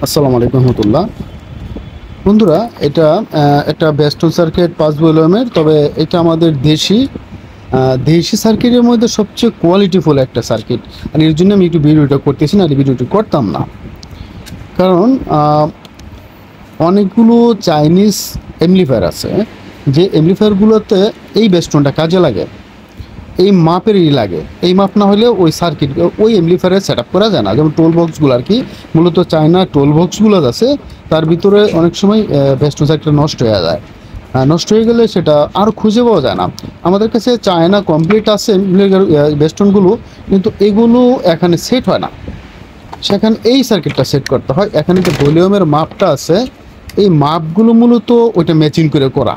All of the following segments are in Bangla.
আসসালামু আলাইকুম রহমতুল্লাহ। বন্ধুরা, এটা একটা বেস্টন সার্কিট 5 ভলিউমের, তবে এটা আমাদের দেশি সার্কিটের মধ্যে সবচেয়ে কোয়ালিটিফুল একটা সার্কিট। আর এর জন্য আমি একটু ভিডিওটা করতেছি, না ভিডিওটি করতাম না। কারণ অনেকগুলো চাইনিজ এমপ্লিফায়ার আছে, যে এমপ্লিফায়ারগুলোতে এই বেস্টনটা কাজে লাগে, এই মাপেরই লাগে। এই মাপ না হলে ওই সার্কিট ওই এমপ্লিফায়ারে সেট আপ করা যায় না। যেমন টোল বক্সগুলো আর কি, মূলত চায়না টোল বক্সগুলো আছে, তার ভিতরে অনেক সময় বেস্টন সার্কিটটা নষ্ট হয়ে যায়। নষ্ট হয়ে গেলে সেটা আর খুঁজে পাওয়া যায় না। আমাদের কাছে চায়না কমপ্লিট আছে বেস্টনগুলো, কিন্তু এগুলো এখানে সেট হয় না। সেখানে এই সার্কিটটা সেট করতে হয়। এখানে যে ভলিউমের মাপটা আছে, এই মাপগুলো মূলত ওইটা ম্যাচিং করে করা।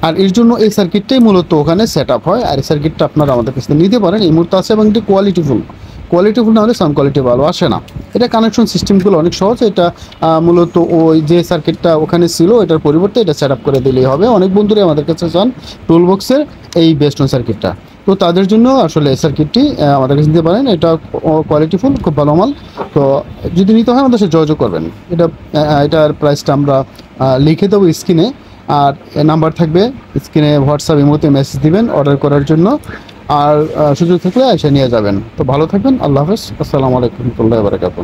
আর এর জন্য এই সার্কিটটাই মূলত ওখানে সেট আপ হয়। আর এই সার্কিটটা আপনারা আমাদের কাছ থেকে নিতে পারেন, এই মুহূর্তে আছে, এবং এটি কোয়ালিটিফুল না হলে সাউন্ড কোয়ালিটি ভালো আসে না। এটা কানেকশন সিস্টেমগুলো অনেক সহজ। এটা মূলত ওই যে সার্কিটটা ওখানে ছিল এটার পরিবর্তে এটা সেট আপ করে দিলেই হবে। অনেক বন্ধুরাই আমাদের কাছে চান টুল বক্সের এই বেস্টন সার্কিটটা, তো তাদের জন্য আসলে এই সার্কিটটি আমাদের কাছে নিতে পারেন। এটা কোয়ালিটিফুল, খুব ভালো মাল। তো যদি নিতে হয় আমাদের সাথে যোগাযোগ করবেন। এটার প্রাইসটা আমরা লিখে দেবো স্ক্রিনে, আর নাম্বার থাকবে স্ক্রিনে, হোয়াটসঅ্যাপ ইমোতে মেসেজ দিবেন অর্ডার করার জন্য। আর সুযোগ থাকলে এসে নিয়ে যাবেন। তো ভালো থাকবেন, আল্লাহ হাফেজ, আসসালামু আলাইকুম ওয়া রাহমাতুল্লাহি ওয়া বারাকাতুহু।